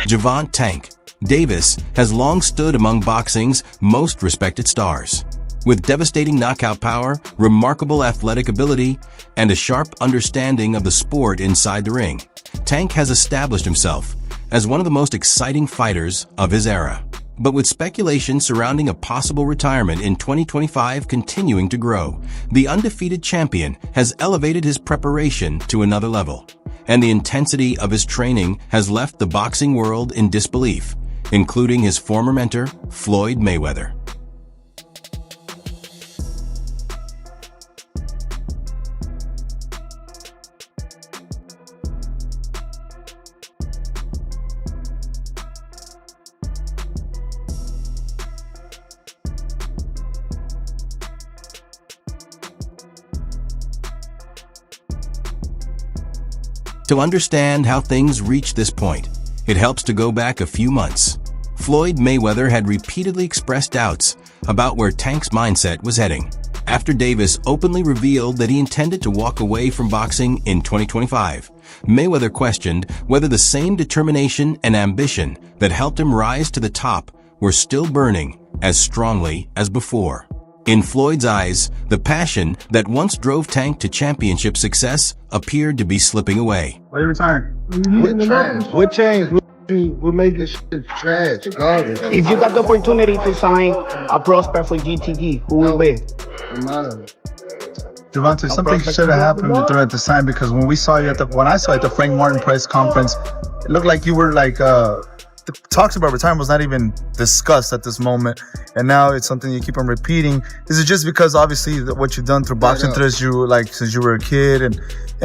Gervonta "Tank" Davis has long stood among boxing's most respected stars. With devastating knockout power, remarkable athletic ability, and a sharp understanding of the sport inside the ring, Tank has established himself as one of the most exciting fighters of his era. But with speculation surrounding a possible retirement in 2025 continuing to grow, the undefeated champion has elevated his preparation to another level, and the intensity of his training has left the boxing world in disbelief, including his former mentor, Floyd Mayweather. To understand how things reached this point, it helps to go back a few months. Floyd Mayweather had repeatedly expressed doubts about where Tank's mindset was heading. After Davis openly revealed that he intended to walk away from boxing in 2025, Mayweather questioned whether the same determination and ambition that helped him rise to the top were still burning as strongly as before. In Floyd's eyes, the passion that once drove Tank to championship success appeared to be slipping away. Why you retiring? What change? We'll make this shit trash. Garbage. If you got the opportunity to sign a prospect for GTG, who will be? Gervonta, something should have happened at the time, because when I saw you at the Frank Martin press conference, it looked like you were like the talks about retirement was not even discussed at this moment, and now it's something you keep on repeating. Is it just because obviously what you've done through boxing since you were a kid and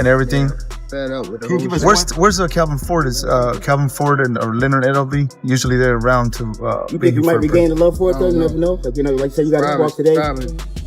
everything? Where's Calvin Ford? Is Calvin Ford or Leonard Edelby usually they're around to? You think you might regain the love for it though? You never know. Like say you got to walk today.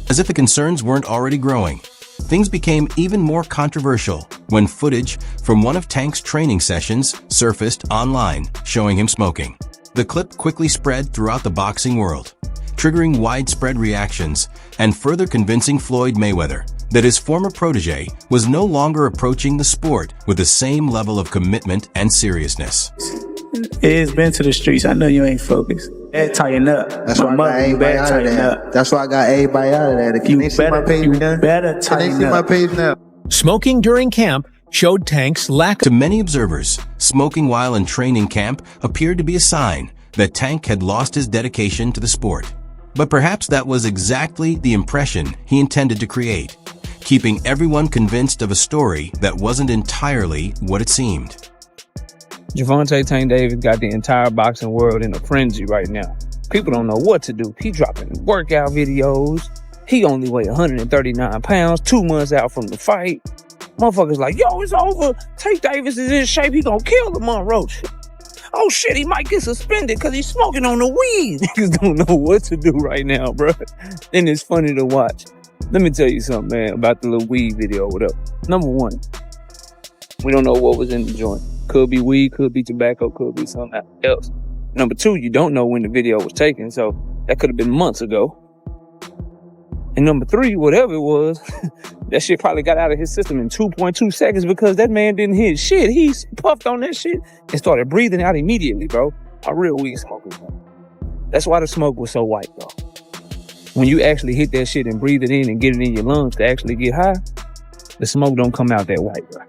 As if the concerns weren't already growing, things became even more controversial when footage from one of Tank's training sessions surfaced online showing him smoking. The clip quickly spread throughout the boxing world, triggering widespread reactions and further convincing Floyd Mayweather that his former protege was no longer approaching the sport with the same level of commitment and seriousness. It's been to the streets. I know you ain't focused. Better tighten up. That's why I got everybody out of that. That's why I got everybody out of that. You better tighten up. My page now. Smoking during camp showed Tank's lack. To many observers, smoking while in training camp appeared to be a sign that Tank had lost his dedication to the sport. But perhaps that was exactly the impression he intended to create, keeping everyone convinced of a story that wasn't entirely what it seemed. Gervonta "Tank" Davis got the entire boxing world in a frenzy right now. People don't know what to do. He dropping workout videos. He only weigh 139 pounds, 2 months out from the fight. Motherfuckers like, yo, it's over. Tank Davis is in shape. He gonna kill the Monroe. Oh shit, he might get suspended because he's smoking on the weed. Niggas don't know what to do right now, bro. And it's funny to watch. Let me tell you something, man, about the little weed video. What up? Number one, we don't know what was in the joint. Could be weed, could be tobacco, could be something else. Number two, you don't know when the video was taken, so that could have been months ago. And number three, whatever it was, that shit probably got out of his system in 2.2 seconds because that man didn't hit shit. He puffed on that shit and started breathing out immediately, bro. A real weed smoker. That's why the smoke was so white, though. When you actually hit that shit and breathe it in and get it in your lungs to actually get high, the smoke don't come out that white, bro.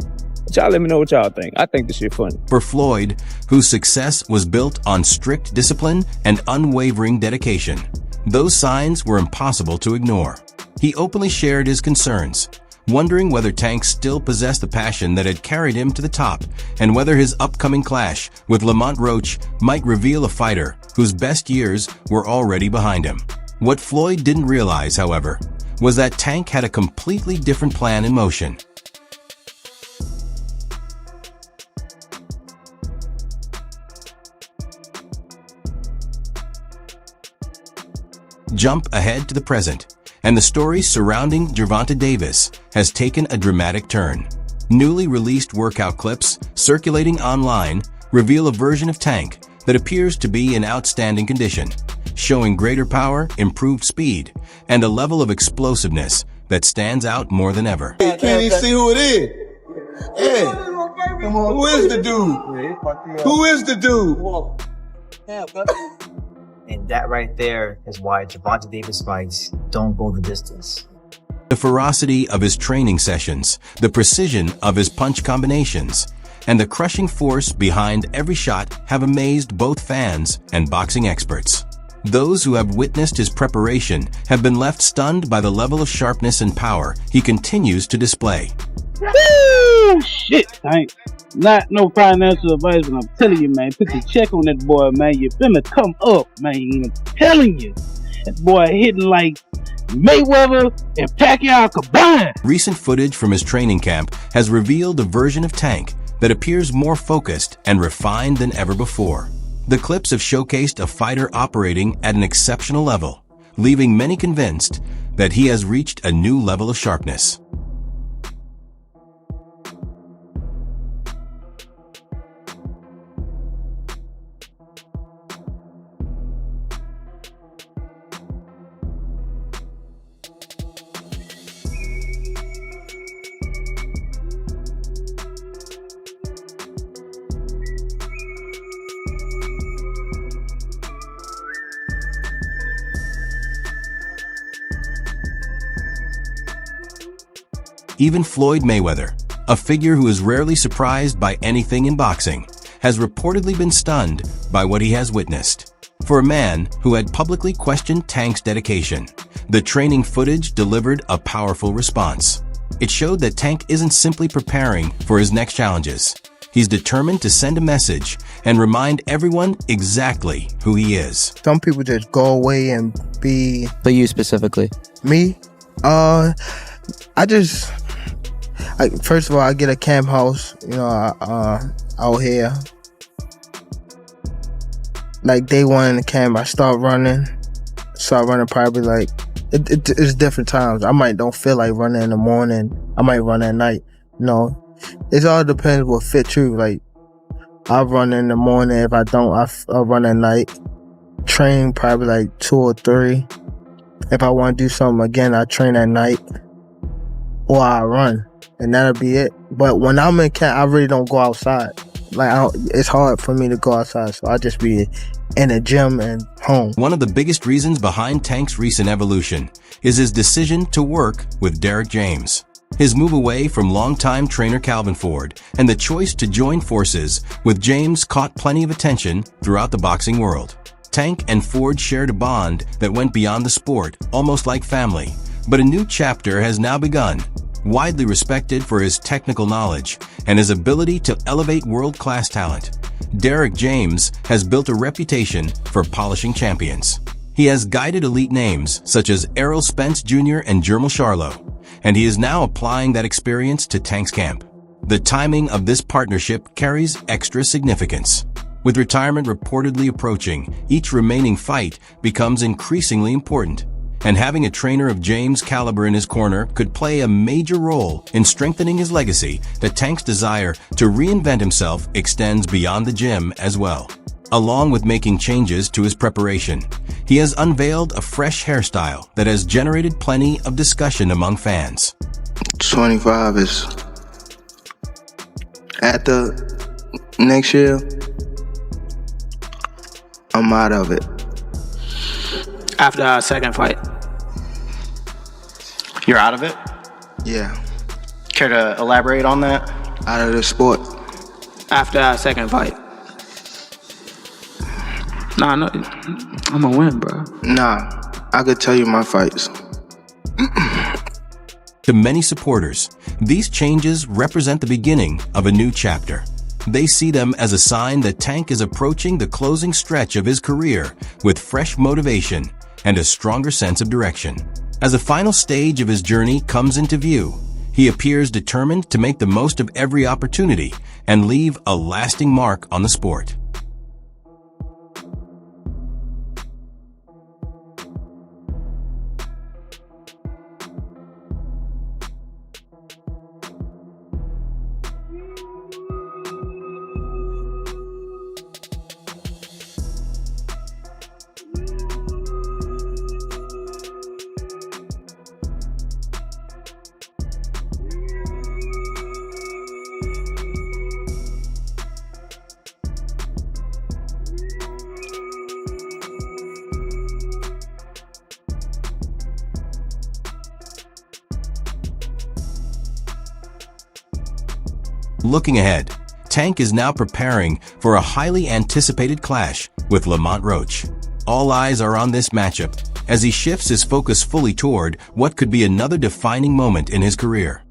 But y'all let me know what y'all think. I think this shit funny. For Floyd, whose success was built on strict discipline and unwavering dedication, those signs were impossible to ignore. He openly shared his concerns, wondering whether Tank still possessed the passion that had carried him to the top, and whether his upcoming clash with Lamont Roach might reveal a fighter whose best years were already behind him. What Floyd didn't realize, however, was that Tank had a completely different plan in motion. Jump ahead to the present, and the story surrounding Gervonta Davis has taken a dramatic turn. Newly released workout clips circulating online reveal a version of Tank that appears to be in outstanding condition, showing greater power, improved speed, and a level of explosiveness that stands out more than ever. Hey, can't even see who it is. Hey, who is the dude? Who is the dude? And that right there is why Gervonta Davis fights don't go the distance. The ferocity of his training sessions, the precision of his punch combinations, and the crushing force behind every shot have amazed both fans and boxing experts. Those who have witnessed his preparation have been left stunned by the level of sharpness and power he continues to display. Woo! Shit, Tank. Not no financial advice, but I'm telling you, man, put the check on that boy, man. You finna come up, man. I'm telling you. That boy hitting like Mayweather and Pacquiao combined. Recent footage from his training camp has revealed a version of Tank that appears more focused and refined than ever before. The clips have showcased a fighter operating at an exceptional level, leaving many convinced that he has reached a new level of sharpness. Even Floyd Mayweather, a figure who is rarely surprised by anything in boxing, has reportedly been stunned by what he has witnessed. For a man who had publicly questioned Tank's dedication, the training footage delivered a powerful response. It showed that Tank isn't simply preparing for his next challenges. He's determined to send a message and remind everyone exactly who he is. Some people just go away and be... For you specifically? Me? First of all, I get a camp house, out here. Like day one in the camp, I start running probably like, it's different times. I might don't feel like running in the morning. I might run at night. It all depends what fits you. Like, I run in the morning. If I don't, I'll run at night. Train probably like 2 or 3. If I want to do something again, I train at night. Or I run. And that'll be it. But when I'm in camp, I really don't go outside. It's hard for me to go outside, so I just be in the gym and home. One of the biggest reasons behind Tank's recent evolution is his decision to work with Derrick James. His move away from longtime trainer Calvin Ford and the choice to join forces with James caught plenty of attention throughout the boxing world. Tank and Ford shared a bond that went beyond the sport, almost like family. But a new chapter has now begun. Widely respected for his technical knowledge and his ability to elevate world-class talent, Derrick James has built a reputation for polishing champions. He has guided elite names such as Errol Spence Jr. and Jermell Charlo, and he is now applying that experience to Tank's camp. The timing of this partnership carries extra significance. With retirement reportedly approaching, each remaining fight becomes increasingly important. And having a trainer of James' caliber in his corner could play a major role in strengthening his legacy. That Tank's desire to reinvent himself extends beyond the gym as well. Along with making changes to his preparation, he has unveiled a fresh hairstyle that has generated plenty of discussion among fans. 25 is at the next year, I'm out of it. After our second fight. You're out of it? Yeah. Care to elaborate on that? Out of the sport. After our second fight. Nah, no, I'm gonna win, bro. Nah, I could tell you my fights. To many supporters, these changes represent the beginning of a new chapter. They see them as a sign that Tank is approaching the closing stretch of his career with fresh motivation and a stronger sense of direction. As the final stage of his journey comes into view, he appears determined to make the most of every opportunity and leave a lasting mark on the sport. Looking ahead, Tank is now preparing for a highly anticipated clash with Lamont Roach. All eyes are on this matchup as he shifts his focus fully toward what could be another defining moment in his career.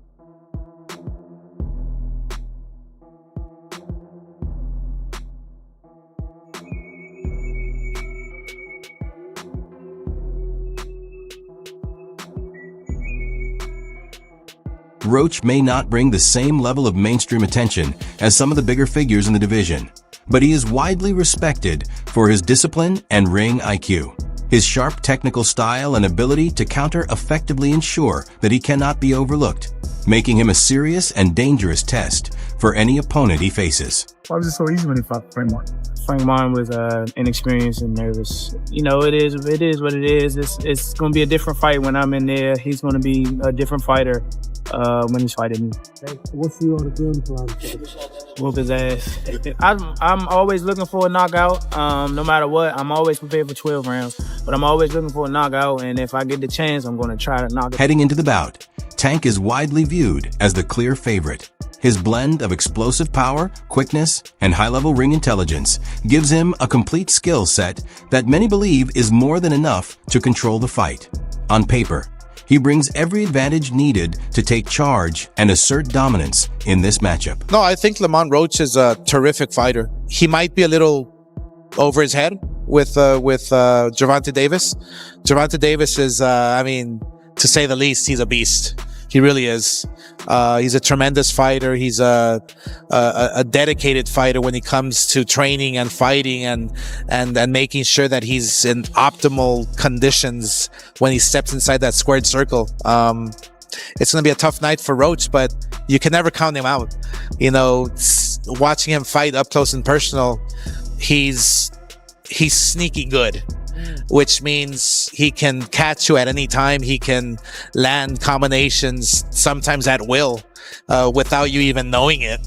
Roach may not bring the same level of mainstream attention as some of the bigger figures in the division, but he is widely respected for his discipline and ring IQ. His sharp technical style and ability to counter effectively ensure that he cannot be overlooked, making him a serious and dangerous test for any opponent he faces. Why was it so easy when he fought Frank Martin? Frank Martin was inexperienced and nervous. You know, it is what it is. It's going to be a different fight when I'm in there. He's going to be a different fighter when he's fighting me. What's you on the game plan? Whoop his ass. I'm always looking for a knockout. No matter what, I'm always prepared for 12 rounds. But I'm always looking for a knockout, and if I get the chance, I'm going to try to knock it. Heading into the bout, Tank is widely viewed as the clear favorite. His blend of explosive power, quickness, and high-level ring intelligence gives him a complete skill set that many believe is more than enough to control the fight. On paper, he brings every advantage needed to take charge and assert dominance in this matchup. No, I think Lamont Roach is a terrific fighter. He might be a little over his head with Gervonta Davis. Gervonta Davis is, to say the least, he's a beast. He really is. He's a tremendous fighter. He's a dedicated fighter when it comes to training and fighting and making sure that he's in optimal conditions when he steps inside that squared circle. It's going to be a tough night for Roach, but you can never count him out. You know, watching him fight up close and personal, he's sneaky good, which means he can catch you at any time. He can land combinations sometimes at will, without you even knowing it.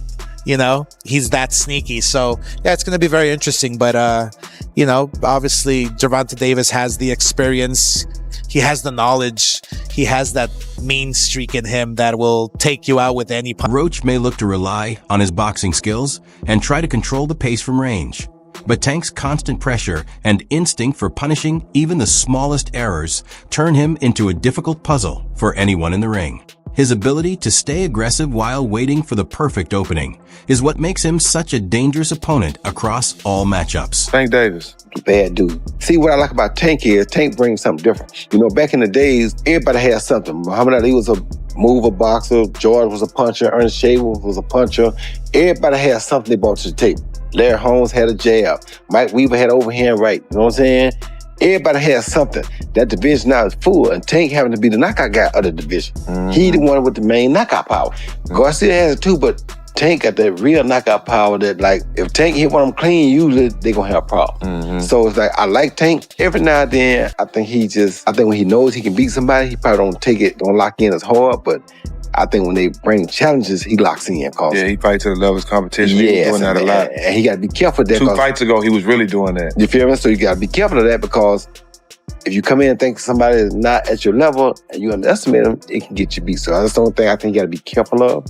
You know, he's that sneaky. So yeah, it's going to be very interesting. But, obviously Gervonta Davis has the experience. He has the knowledge. He has that mean streak in him that will take you out with any punch. Roach may look to rely on his boxing skills and try to control the pace from range. But Tank's constant pressure and instinct for punishing even the smallest errors turn him into a difficult puzzle for anyone in the ring. His ability to stay aggressive while waiting for the perfect opening is what makes him such a dangerous opponent across all matchups. Tank Davis. Bad dude. See, what I like about Tank is Tank brings something different. You know, back in the days, everybody had something. Muhammad Ali was a mover boxer. George was a puncher. Ernest Shaver was a puncher. Everybody had something they brought to the table. Larry Holmes had a jab. Mike Weaver had overhand right. You know what I'm saying? Everybody has something. That division now is full, and Tank having to be the knockout guy of the division. Mm-hmm. He the one with the main knockout power. Garcia has it too, but Tank got that real knockout power that, like, if Tank hit one of them clean, usually they gonna have a problem. Mm-hmm. So it's like, I like Tank. Every now and then, I think when he knows he can beat somebody, he probably don't lock in as hard, but I think when they bring challenges, he locks in. Yeah, he fights to the level of his competition. Yes, he's doing that a lot. And he got to be careful of that. 2 fights ago, he was really doing that. You feel me? So you got to be careful of that, because if you come in and think somebody is not at your level and you underestimate them, it can get you beat. So that's the only thing I think you got to be careful of.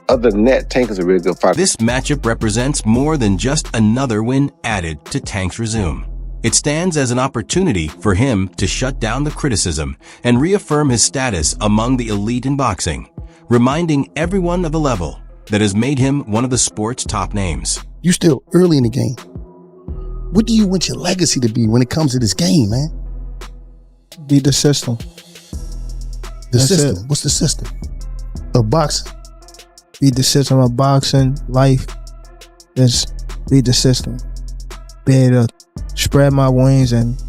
Other than that, Tank is a really good fighter. This matchup represents more than just another win added to Tank's resume. It stands as an opportunity for him to shut down the criticism and reaffirm his status among the elite in boxing, reminding everyone of the level that has made him one of the sport's top names. You still early in the game. What do you want your legacy to be when it comes to this game, man? Beat the system. That's system. What's the system of boxing? Beat the system of boxing, life. Just beat the system. Be able to spread my wings and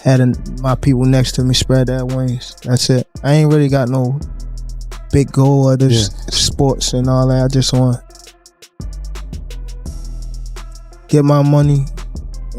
having my people next to me spread their wings. That's it. I ain't really got no big goal of this sports and all that. I just want to get my money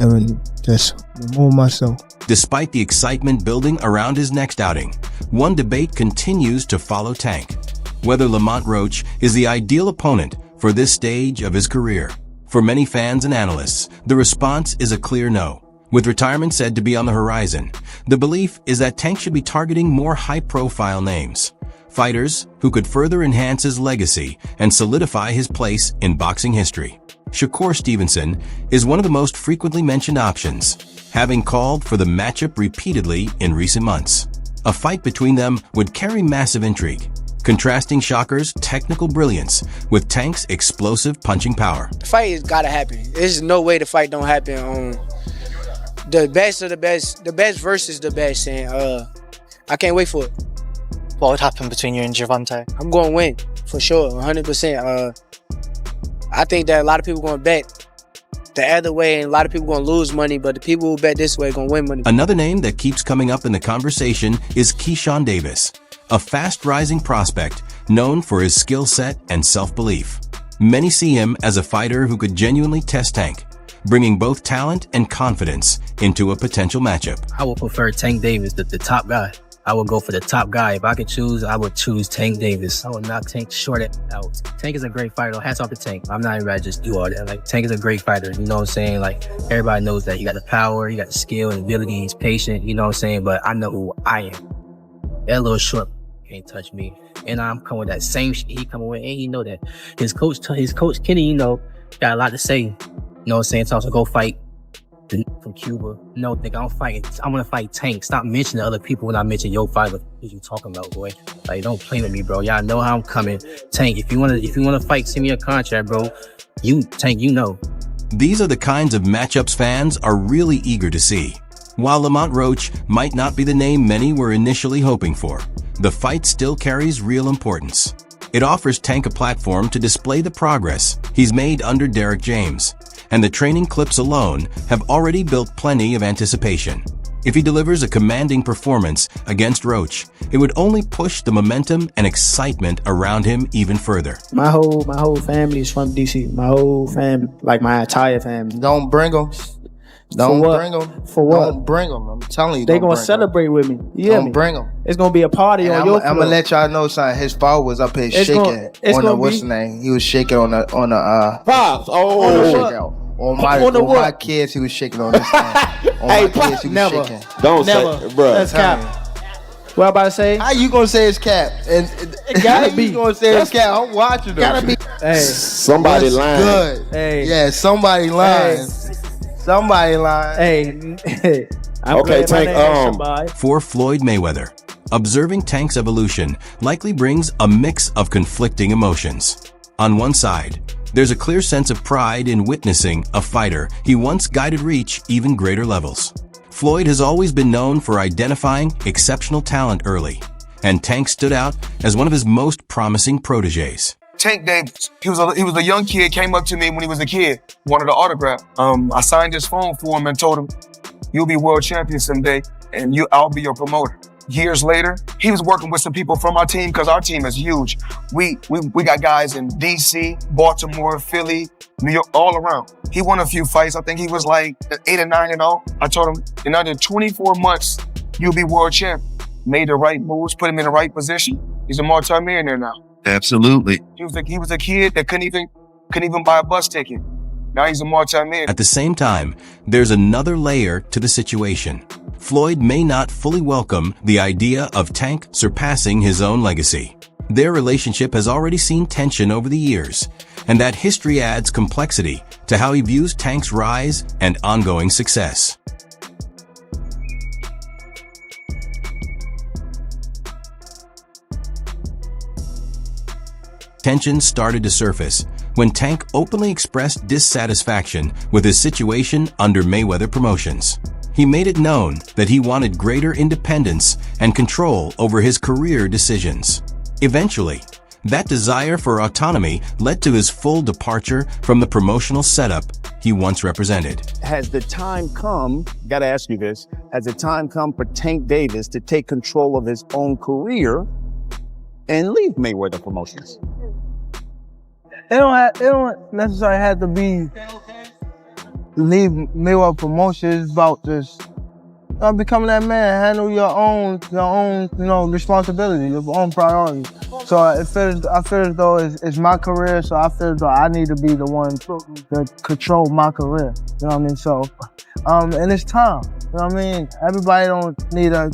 and just remove myself. Despite the excitement building around his next outing, one debate continues to follow Tank: whether Lamont Roach is the ideal opponent for this stage of his career. For many fans and analysts, the response is a clear no. With retirement said to be on the horizon, the belief is that Tank should be targeting more high-profile names. fighters who could further enhance his legacy and solidify his place in boxing history. Shakur Stevenson is one of the most frequently mentioned options, having called for the matchup repeatedly in recent months. A fight between them would carry massive intrigue, contrasting Shocker's technical brilliance with Tank's explosive punching power. The fight has gotta happen. There's no way the fight don't happen. The best of the best versus the best, and I can't wait for it. What would happen between you and Gervonta? I'm going to win, for sure, 100%. I think that a lot of people going to bet the other way, and a lot of people going to lose money, but the people who bet this way are going to win money. Another name that keeps coming up in the conversation is Gervonta Davis, a fast-rising prospect known for his skill set and self-belief. Many see him as a fighter who could genuinely test Tank, bringing both talent and confidence into a potential matchup. I would prefer Tank Davis, the top guy. I would go for the top guy. If I could choose, I would choose Tank Davis. I would knock Tank short out. Tank is a great fighter. Hats off to Tank. I'm not even about to just do all that. Like, Tank is a great fighter. You know what I'm saying? Like, everybody knows that. You got the power, you got the skill and ability. He's patient. You know what I'm saying? But I know who I am. That little short can't touch me. And I'm coming with that same shit he coming with. And you know that. His coach Kenny, you know, got a lot to say. You know what I'm saying? So also go fight from Cuba. No, nigga, I'm gonna fight Tank. Stop mentioning other people when I mention your fight. What you talking about, boy? Like, don't play with me, bro. Y'all know how I'm coming. Tank, if you wanna fight, send me a contract, bro. Tank, you know. These are the kinds of matchups fans are really eager to see. While Lamont Roach might not be the name many were initially hoping for, the fight still carries real importance. It offers Tank a platform to display the progress he's made under Derrick James, and the training clips alone have already built plenty of anticipation. If he delivers a commanding performance against Roach, it would only push the momentum and excitement around him even further. My whole family is from DC. My whole family, like my entire family. Don't bring them. Don't bring them. For what? Don't bring them. I'm telling you. They gonna celebrate with me. Yeah, don't bring them. It's gonna be a party on your floor. I'm gonna let y'all know something. His father was up here shaking on the what's the name? He was shaking on the Pops. On my kids, he was shaking on this thing. On my kids, he was shaking. Don't say, bro. That's cap. What I'm about to say? How you gonna say it's cap? And it gotta be. You gonna say it's cap? I'm watching them. Gotta be. Hey, somebody lying. Good. Hey, yeah, somebody lying. Hey. Somebody lying. Hey. Okay, Tank. For Floyd Mayweather, observing Tank's evolution likely brings a mix of conflicting emotions. On one side, there's a clear sense of pride in witnessing a fighter he once guided reach even greater levels. Floyd has always been known for identifying exceptional talent early, and Tank stood out as one of his most promising proteges. Tank Davis, he was a young kid, came up to me when he was a kid, wanted an autograph. I signed his phone for him and told him, "You'll be world champion someday, and I'll be your promoter." Years later, he was working with some people from our team because our team is huge. We got guys in DC, Baltimore, Philly, New York, all around. He won a few fights. I think he was like 8 or 9-0. I told him, in under 24 months, you'll be world champion. Made the right moves, put him in the right position. He's a multi-millionaire now. Absolutely. He was a kid that couldn't even buy a bus ticket. Now he's a multi-millionaire. At the same time, there's another layer to the situation. Floyd may not fully welcome the idea of Tank surpassing his own legacy. Their relationship has already seen tension over the years, and that history adds complexity to how he views Tank's rise and ongoing success. Tensions started to surface when Tank openly expressed dissatisfaction with his situation under Mayweather Promotions. He made it known that he wanted greater independence and control over his career decisions. Eventually, that desire for autonomy led to his full departure from the promotional setup he once represented. Has the time come, gotta ask you this, has the time come for Tank Davis to take control of his own career and leave Mayweather Promotions? It don't necessarily have to be leave Mayweather Promotions. It's about just becoming that man, handle your own, responsibility, your own priorities. So I feel as though it's my career, so I feel as though I need to be the one to control my career. You know what I mean? So, and it's time. You know what I mean? Everybody don't need to,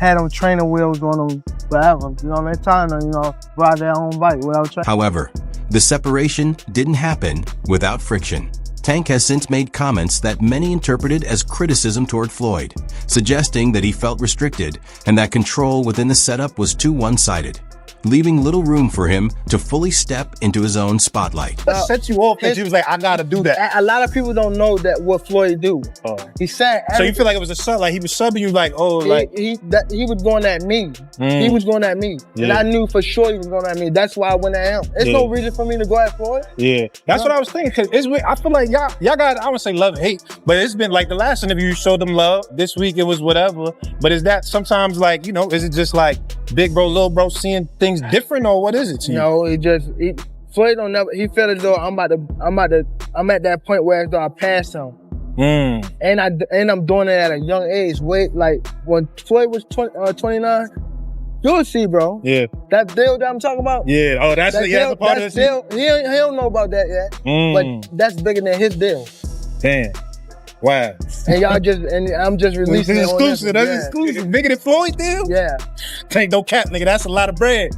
have them training wheels on them forever. You know what I mean? It's time to, ride their own bike without training. However, the separation didn't happen without friction. Tank has since made comments that many interpreted as criticism toward Floyd, suggesting that he felt restricted and that control within the setup was too one-sided, leaving little room for him to fully step into his own spotlight. What set you off that you was like, I gotta do that? A lot of people don't know that what Floyd do. He said. So you feel like it was a sub, like he was subbing you, like, he was going at me. He was going at me, and I knew for sure he was going at me. That's why I went at him. There's no reason for me to go at Floyd. Yeah, that's what I was thinking. Cause I feel like y'all got, I would say love and hate, but it's been like the last interview you showed them love. This week it was whatever. But is that sometimes like, is it just like big bro, little bro seeing things different, or what is it to you? No, Floyd don't never. He felt as though I'm at that point where as though I passed him. And I'm doing it at a young age. Like when Floyd was 29, you'll see, bro. Yeah. That deal that I'm talking about. Yeah. Oh, that's the part of this. He don't know about that yet. But that's bigger than his deal. Damn. Wow. And I'm just releasing it. Exclusive. That's exclusive. Bigger than Floyd deal? Yeah. Tank, no cap, nigga. That's a lot of bread.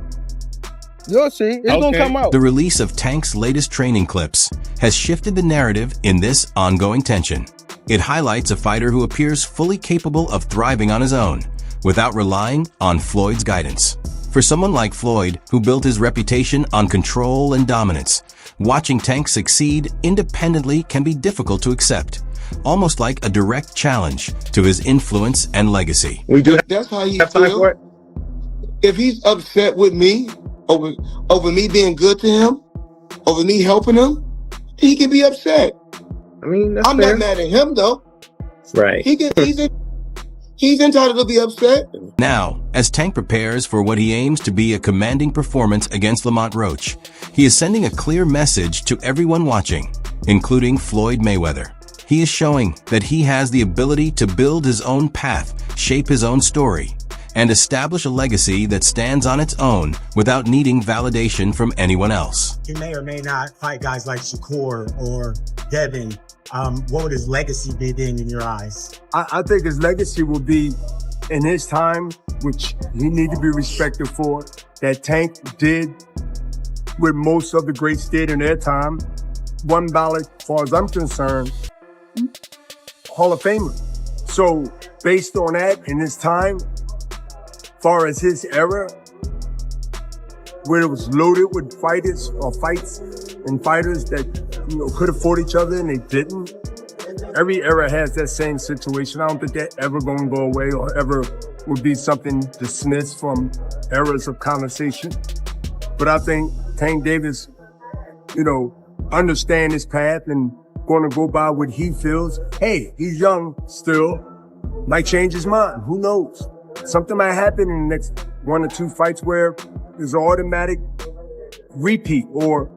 You'll see. It's gonna come out. The release of Tank's latest training clips has shifted the narrative in this ongoing tension. It highlights a fighter who appears fully capable of thriving on his own, without relying on Floyd's guidance. For someone like Floyd, who built his reputation on control and dominance, watching Tank succeed independently can be difficult to accept, almost like a direct challenge to his influence and legacy. That's how he feels. If he's upset with me over me being good to him, over me helping him, he can be upset. I mean, that's I'm fair. not mad at him though. Right. He's entitled to be upset. Now, as Tank prepares for what he aims to be a commanding performance against Lamont Roach, he is sending a clear message to everyone watching, including Floyd Mayweather. He is showing that he has the ability to build his own path, shape his own story, and establish a legacy that stands on its own without needing validation from anyone else. He may or may not fight guys like Shakur or Devin. What would his legacy be then in your eyes? I think his legacy will be in his time, which he need to be respected for, that Tank did what most of the greats did in their time. One ballot, as far as I'm concerned, Hall of Famer. So based on that, in his time, far as his era, where it was loaded with fighters or fights and fighters that could have fought each other and they didn't. Every era has that same situation. I don't think that ever gonna go away or ever would be something dismissed from eras of conversation. But I think Tank Davis, understand his path and gonna go by what he feels. Hey, he's young still, might change his mind, who knows? Something might happen in the next 1 or 2 fights where there's an automatic repeat or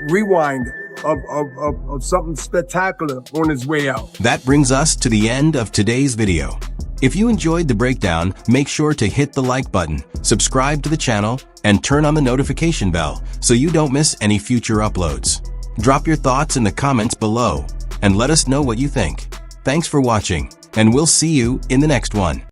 rewind of something spectacular on his way out. That brings us to the end of today's video. If you enjoyed the breakdown, make sure to hit the like button, subscribe to the channel, and turn on the notification bell so you don't miss any future uploads. Drop your thoughts in the comments below and let us know what you think. Thanks for watching, and we'll see you in the next one.